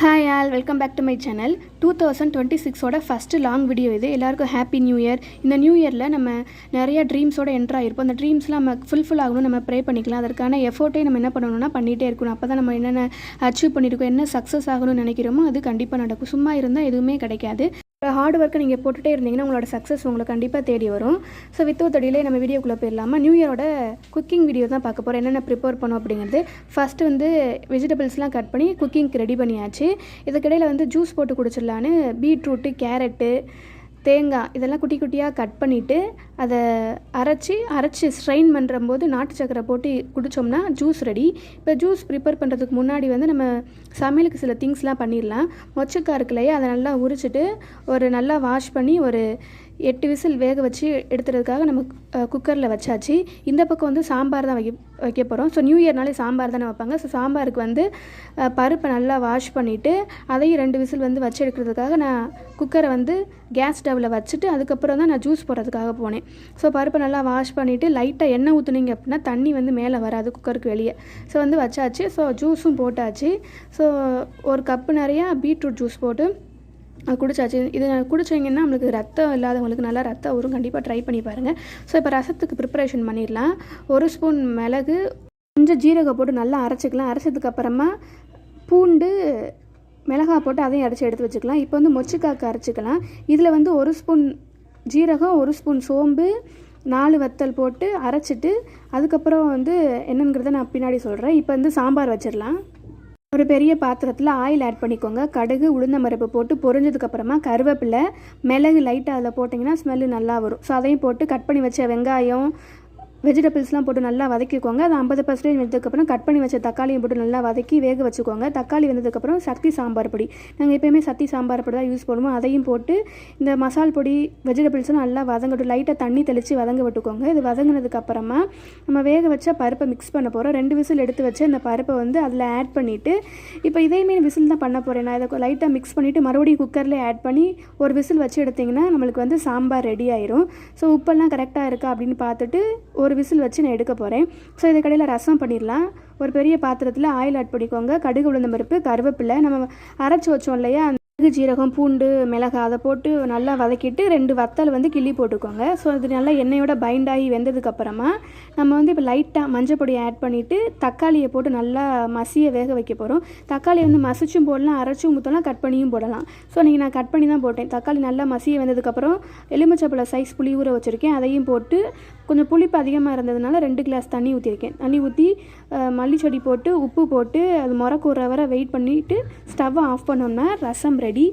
Hi all, welcome back to my channel. 2026ஓட first long video இது. எல்லாருக்கும் happy new year. இந்த new இயரில் நம்ம நிறைய ட்ரீம்ஸோட என்ட்ரு ஆகிருப்போம். அந்த ட்ரீம்ஸ்லாம் நம்ம ஃபுல்ஃபில் ஆகணும், நம்ம ப்ரே பண்ணிக்கலாம். அதற்கான எஃபோர்ட்டே நம்ம என்ன பண்ணணும்னா பண்ணிகிட்டே இருக்கணும். அப்போ தான் நம்ம என்னென்ன அச்சீவ் பண்ணியிருக்கோம், என்ன சக்ஸஸ் ஆகணும்னு நினைக்கிறோமோ அது கண்டிப்பாக நடக்கும். சும்மா இருந்தால் எதுவுமே கிடைக்காது. ஹார்ட் ஒர்க்கை நீங்கள் போட்டுகிட்டே இருந்தீங்கன்னா உங்களோட சக்ஸஸ் உங்களுக்கு கண்டிப்பாக தேடி வரும். ஸோ வித்தவுட் டிலே நம்ம வீடியோக்குள்ளே போயிடலாமா? நியூ இயரோட குக்கிங் வீடியோ தான் பார்க்க போகிறோம். என்னென்ன ப்ரிப்பேர் பண்ணோம் அப்படிங்கிறது. ஃபஸ்ட்டு வந்து வெஜிடபிள்ஸ்லாம் கட் பண்ணி குக்கிங்க்கு ரெடி பண்ணியாச்சு. இதுக்கிடையில் வந்து ஜூஸ் போட்டு குடிச்சிடலான்னு பீட்ரூட்டு, கேரட்டு, தேங்காய் இதெல்லாம் குட்டி குட்டியாக கட் பண்ணிவிட்டு அதை அரைச்சி ஸ்ட்ரெயின் பண்ணுறம்போது நாட்டு சக்கரை போட்டு குடித்தோம்னா ஜூஸ் ரெடி. இப்போ ஜூஸ் ப்ரிப்பேர் பண்ணுறதுக்கு முன்னாடி வந்து நம்ம சமையலுக்கு சில திங்ஸ்லாம் பண்ணிடலாம். மொச்சக்காய் இருக்கு இல்லையா, அதை நல்லா உரிச்சிட்டு ஒரு நல்லா வாஷ் பண்ணி ஒரு 8 விசில் வேக வச்சு எடுத்துறதுக்காக நம்ம குக்கரில் வச்சாச்சு. இந்த பக்கம் வந்து சாம்பார் தான் வைக்க போகிறோம். ஸோ நியூ இயர்னாலே சாம்பார் தானே வைப்பாங்க. ஸோ சாம்பாருக்கு வந்து பருப்பை நல்லா வாஷ் பண்ணிவிட்டு அதையும் 2 விசில் வந்து வச்சு எடுக்கிறதுக்காக நான் குக்கரை வந்து கேஸ் ஸ்டவ்வில் வச்சுட்டு அதுக்கப்புறம் தான் நான் ஜூஸ் போடுறதுக்காக போனேன். ஸோ பருப்பை நல்லா வாஷ் பண்ணிவிட்டு லைட்டாக எண்ணெய் ஊற்றுனீங்க அப்படின்னா தண்ணி வந்து மேலே வராது குக்கருக்கு வெளியே. ஸோ வந்து வச்சாச்சு. ஸோ ஜூஸும் போட்டாச்சு. ஸோ ஒரு கப்பு நிறையா பீட்ரூட் ஜூஸ் போட்டு குடிச்சாச்சு. இது குடிச்சிங்கன்னா நம்மளுக்கு ரத்தம் இல்லாதவங்களுக்கு நல்லா ரத்தம் வரும். கண்டிப்பாக ட்ரை பண்ணி பாருங்கள். ஸோ இப்போ ரசத்துக்கு ப்ரிப்பரேஷன் பண்ணிடலாம். 1 ஸ்பூன் மிளகு, கொஞ்சம் ஜீரகம் போட்டு நல்லா அரைச்சிக்கலாம். அரைச்சதுக்கப்புறமா பூண்டு, மிளகாய் போட்டு அதையும் அரைச்சி எடுத்து வச்சுக்கலாம். இப்போ வந்து மொச்சக்காய்க்கு அரைச்சிக்கலாம். இதில் வந்து 1 ஸ்பூன் ஜீரகம், 1 ஸ்பூன் சோம்பு, 4 வத்தல் போட்டு அரைச்சிட்டு அதுக்கப்புறம் வந்து என்னங்கிறத நான் பின்னாடி சொல்கிறேன். இப்போ வந்து சாம்பார் வச்சிடலாம். ஒரு பெரிய பாத்திரத்தில் ஆயில் ஆட் பண்ணிக்கோங்க. கடுகு, உளுந்தம்பருப்பு போட்டு பொரிஞ்சதுக்கப்புறமா கருவேப்பிலை, மிளகு லைட்டாக அதில் போட்டிங்கன்னா ஸ்மெல்லு நல்லா வரும். ஸோ அதையும் போட்டு கட் பண்ணி வச்ச வெங்காயம், வெஜிடபிள்ஸ்லாம் போட்டு நல்லா வதக்கிக்கோங்க. அது 50% வெந்ததுக்கப்புறம் கட் பண்ணி வச்ச தக்காளியும் போட்டு நல்லா வதக்கி வேக வச்சுக்கோங்க. தக்காளி வெந்ததுக்கப்புறம் சக்தி சாம்பார் பொடி, நாங்கள் எப்போயுமே சக்தி சாம்பார் பொடி தான் யூஸ் பண்ணுவோம். அதையும் போட்டு இந்த மசால் பொடி, வெஜிடபிள்ஸ்லாம் நல்லா வதங்கட்டும். லைட்டாக தண்ணி தெளித்து வதங்க விட்டுக்கோங்க. இது வதங்கினதுக்கப்புறமா நம்ம வேக வச்ச பருப்பை மிக்ஸ் பண்ண போகிறோம். 2 விசில் எடுத்து வச்சு அந்த பருப்பை வந்து அதில் ஆட் பண்ணிவிட்டு இப்போ இதையுமே விசில் தான் பண்ண போகிறேன். நான் இதை லைட்டாக மிக்ஸ் பண்ணிவிட்டு மறுபடியும் குக்கரில் ஆட் பண்ணி ஒரு விசில் வச்சு எடுத்திங்கன்னா நம்மளுக்கு வந்து சாம்பார் ரெடி ஆயிரும். ஸோ உப்பெல்லாம் கரெக்டாக இருக்கா அப்படின்னு பார்த்துட்டு ஒரு விசில் வச்சு நான் எடுக்க போகிறேன். ஸோ இது கடையில் ரசம் பண்ணிடலாம். ஒரு பெரிய பாத்திரத்தில் ஆயில் ஆட் பண்ணிக்கோங்க. கடுகு, உளுந்தம்பருப்பு, கருவேப்பிலை, நம்ம அரைச்சி வச்சோம் இல்லையா, அந்த ஜீரகம், பூண்டு, மிளகாய் அதை போட்டு நல்லா வதக்கிட்டு 2 வத்தல் வந்து கிள்ளி போட்டுக்கோங்க. ஸோ அது நல்லா எண்ணெயோட பைண்ட் ஆகி வெந்ததுக்கப்புறமா நம்ம வந்து இப்போ லைட்டாக மஞ்சள் பொடியை ஆட் பண்ணிவிட்டு தக்காளியை போட்டு நல்லா மசிய வேக வைக்க போகிறோம். தக்காளி வந்து மசிச்சும் போடலாம், அரைச்சும் ஊற்றலாம், கட் பண்ணியும் போடலாம். ஸோ நீங்கள் நான் கட் பண்ணி தான் போட்டேன். தக்காளி நல்லா மசிய வெந்ததுக்கப்புறம் எலுமிச்சப்பழ சைஸ் புளி ஊற வச்சுருக்கேன். அதையும் போட்டு கொஞ்சம் புளிப்பு அதிகமாக இருந்ததுனால 2 கிளாஸ் தண்ணி ஊற்றிருக்கேன். தண்ணி ஊற்றி மல்லிச்செடி போட்டு உப்பு போட்டு அது முறக்கூற வரை வெயிட் பண்ணிவிட்டு ஸ்டவ்வை ஆஃப் பண்ணோம்னா ரசம் ரெடி.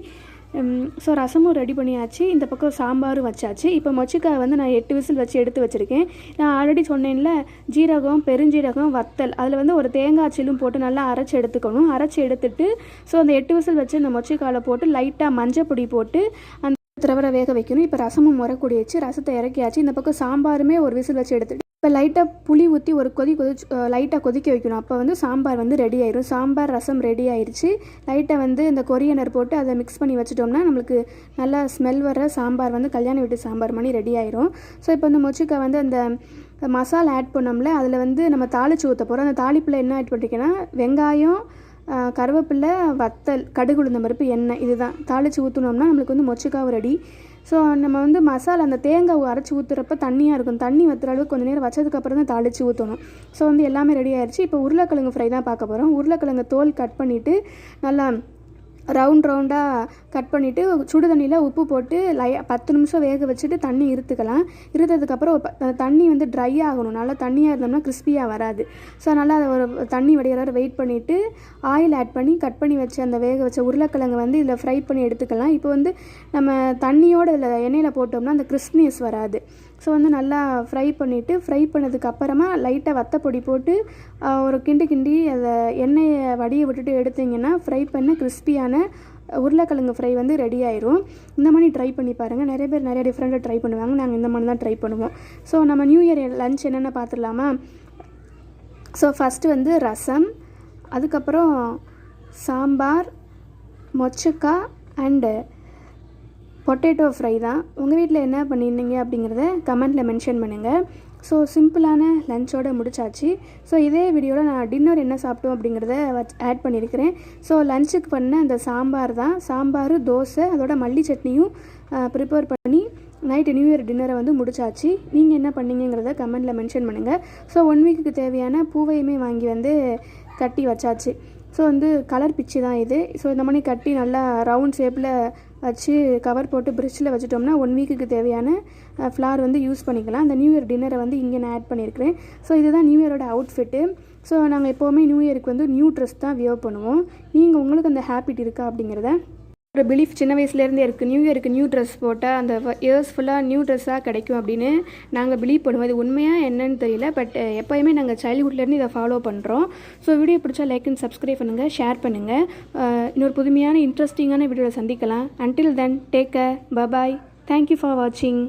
ஸோ ரசமும் ரெடி பண்ணியாச்சு. இந்த பக்கம் சாம்பாரும் வச்சாச்சு. இப்போ மொச்சக்காய் வந்து நான் 8 விசில் வச்சு எடுத்து வச்சுருக்கேன். நான் ஆல்ரெடி சொன்னேன்ல, ஜீரகம், பெருஞ்சீரகம், வத்தல், அதில் வந்து ஒரு தேங்காய் சில்லும் போட்டு நல்லா அரைச்சி எடுத்துக்கணும். அரைச்சி எடுத்துட்டு ஸோ அந்த 8 விசில் வச்சு அந்த மொச்சக்காயில் போட்டு லைட்டாக மஞ்சள் பொடி போட்டு அந்த திரவரை வேக வைக்கணும். இப்போ ரசமும் முறக்கூடியாச்சு. ரசத்தை இறக்கியாச்சு. இந்த பக்கம் சாம்பாருமே ஒரு விசில் வச்சு எடுத்துட்டு இப்போ லைட்டாக புளி ஊற்றி ஒரு லைட்டாக கொதிக்க வைக்கணும். அப்போ வந்து சாம்பார் வந்து ரெடி ஆயிடும். சாம்பார், ரசம் ரெடி ஆயிடுச்சு. லைட்டாக வந்து இந்த கொரியனர் போட்டு அதை மிக்ஸ் பண்ணி வச்சுட்டோம்னா நம்மளுக்கு நல்லா ஸ்மெல் வர சாம்பார் வந்து கல்யாண வீட்டு சாம்பார் மணி ரெடி ஆயிரும். ஸோ இப்போ வந்து மொச்சக்காய் வந்து அந்த மசாலா ஆட் பண்ணோம்ல, அதில் வந்து நம்ம தாளித்து ஊற்ற போகிறோம். அந்த தாளிப்பில் என்ன ஆட் பண்ணிட்டீங்கன்னா வெங்காயம், கருவேப்பிலை, வத்தல், கடுகு, உளுந்தம்பருப்பு, எண்ணெய், இதுதான் தாளித்து ஊற்றினோம்னா நம்மளுக்கு வந்து மொச்சக்காய் ரெடி. ஸோ நம்ம வந்து மசாலா அந்த தேங்காய் அரைச்சி ஊற்றுறப்ப தண்ணியாக இருக்கும். தண்ணி வற்றுற அளவுக்கு கொஞ்சம் நேரம் வச்சதுக்கப்புறம் தான் தாளித்து ஊற்றணும். ஸோ வந்து எல்லாமே ரெடி ஆயிடுச்சு. இப்போ உருளைக்கிழங்கு ஃப்ரை தான் பார்க்க போகிறோம். உருளைக்கிழங்கு தோல் கட் பண்ணிவிட்டு நல்லா ரவுண்டாக கட் பண்ணிவிட்டு சுடு தண்ணியில் உப்பு போட்டு 10 நிமிஷம் வேக வச்சுட்டு தண்ணி இருத்துக்கலாம். இருத்ததுக்கப்புறம் தண்ணி வந்து ட்ரை ஆகணும். நல்லா தண்ணியாக இருந்தோம்னா கிறிஸ்பியாக வராது. ஸோ நல்லா அதை ஒரு தண்ணி வடிகிற வெயிட் பண்ணிவிட்டு ஆயில் ஆட் பண்ணி கட் பண்ணி வச்சு அந்த வேக வச்ச உருளைக்கிழங்கு வந்து இதில் ஃப்ரை பண்ணி எடுத்துக்கலாம். இப்போ வந்து நம்ம தண்ணியோடு இதில் எண்ணெயில் போட்டோம்னா அந்த கிறிஸ்பினஸ் வராது. ஸோ வந்து நல்லா ஃப்ரை பண்ணிவிட்டு ஃப்ரை பண்ணதுக்கப்புறமா லைட்டாக வத்தப்பொடி போட்டு ஒரு கிண்டி அதை எண்ணெயை வடியை விட்டுட்டு எடுத்திங்கன்னா ஃப்ரை பண்ண கிறிஸ்பியான உருளைக்கிழங்கு ஃப்ரை வந்து ரெடி ஆயிரும். இந்த மாதிரி ட்ரை பண்ணி பாருங்கள். நிறைய பேர் நிறைய டிஃப்ரெண்ட்டாக ட்ரை பண்ணுவாங்க. நாங்கள் இந்த மாதிரி தான் ட்ரை பண்ணுவோம். ஸோ நம்ம நியூ இயர் லஞ்ச் என்னென்ன பார்த்துடலாமா? ஸோ ஃபஸ்ட்டு வந்து ரசம், அதுக்கப்புறம் சாம்பார், மொச்சக்காய் அண்டு பொட்டேட்டோ ஃப்ரை தான். உங்கள் வீட்டில் என்ன பண்ணியிருந்தீங்க அப்படிங்கிறத கமெண்ட்டில் மென்ஷன் பண்ணுங்கள். ஸோ சிம்பிளான லஞ்சோட முடிச்சாச்சு. ஸோ இதே வீடியோவில் நான் டின்னர் என்ன சாப்பிட்டோம் அப்படிங்கிறத ஆட் பண்ணியிருக்கிறேன். ஸோ லஞ்சுக்கு பண்ண அந்த சாம்பார் தான், சாம்பார், தோசை, அதோட மல்லி சட்னியும் ப்ரிப்பேர் பண்ணி நைட்டு நியூ இயர் டின்னரை வந்து முடிச்சாச்சு. நீங்கள் என்ன பண்ணீங்கிறத கமெண்ட்டில் மென்ஷன் பண்ணுங்கள். ஸோ 1 வீக்குக்கு தேவையான பூவையுமே வாங்கி வந்து கட்டி வச்சாச்சு. ஸோ வந்து கலர் பிச்சு தான் இது. ஸோ இந்த மாதிரி கட்டி நல்லா ரவுண்ட் ஷேப்பில் வச்சு கவர் போட்டு ஃப்ரிட்ஜில் வச்சுட்டோம்னா 1 வீக்குக்கு தேவையான ஃப்ளார் வந்து யூஸ் பண்ணிக்கலாம். அந்த நியூ இயர் டின்னரை வந்து இங்கே நான் ஆட் பண்ணியிருக்கிறேன். ஸோ இதுதான் நியூ இயரோட அவுட்ஃபிட்டு. ஸோ நாங்கள் எப்போவுமே நியூ இயருக்கு வந்து நியூ ட்ரெஸ் தான் வியர் பண்ணுவோம். உங்களுக்கு அந்த ஹேபிட் இருக்கா அப்படிங்கிறத ஒரு பிலீஃப் சின்ன வயசுலேருந்தே இருக்குது. நியூ இயருக்கு நியூ ட்ரெஸ் போட்டால் அந்த இயர்ஸ் ஃபுல்லாக நியூ ட்ரெஸ்ஸாக கிடைக்கும் அப்படின்னு நாங்கள் பிலீவ் பண்ணுவோம். இது உண்மையாக என்னன்னு தெரியல, பட் எப்போயுமே நாங்கள் சைல்ட்ஹுட்லேருந்து இதை ஃபாலோ பண்ணுறோம். ஸோ வீடியோ பிடிச்சா லைக் அண்ட் சப்ஸ்கிரைப் பண்ணுங்கள், ஷேர் பண்ணுங்கள். இன்னொரு புதுமையான இன்ட்ரெஸ்டிங்கான வீடியோவில் சந்திக்கலாம். Until then take care, bye bye, thank you for வாட்சிங்.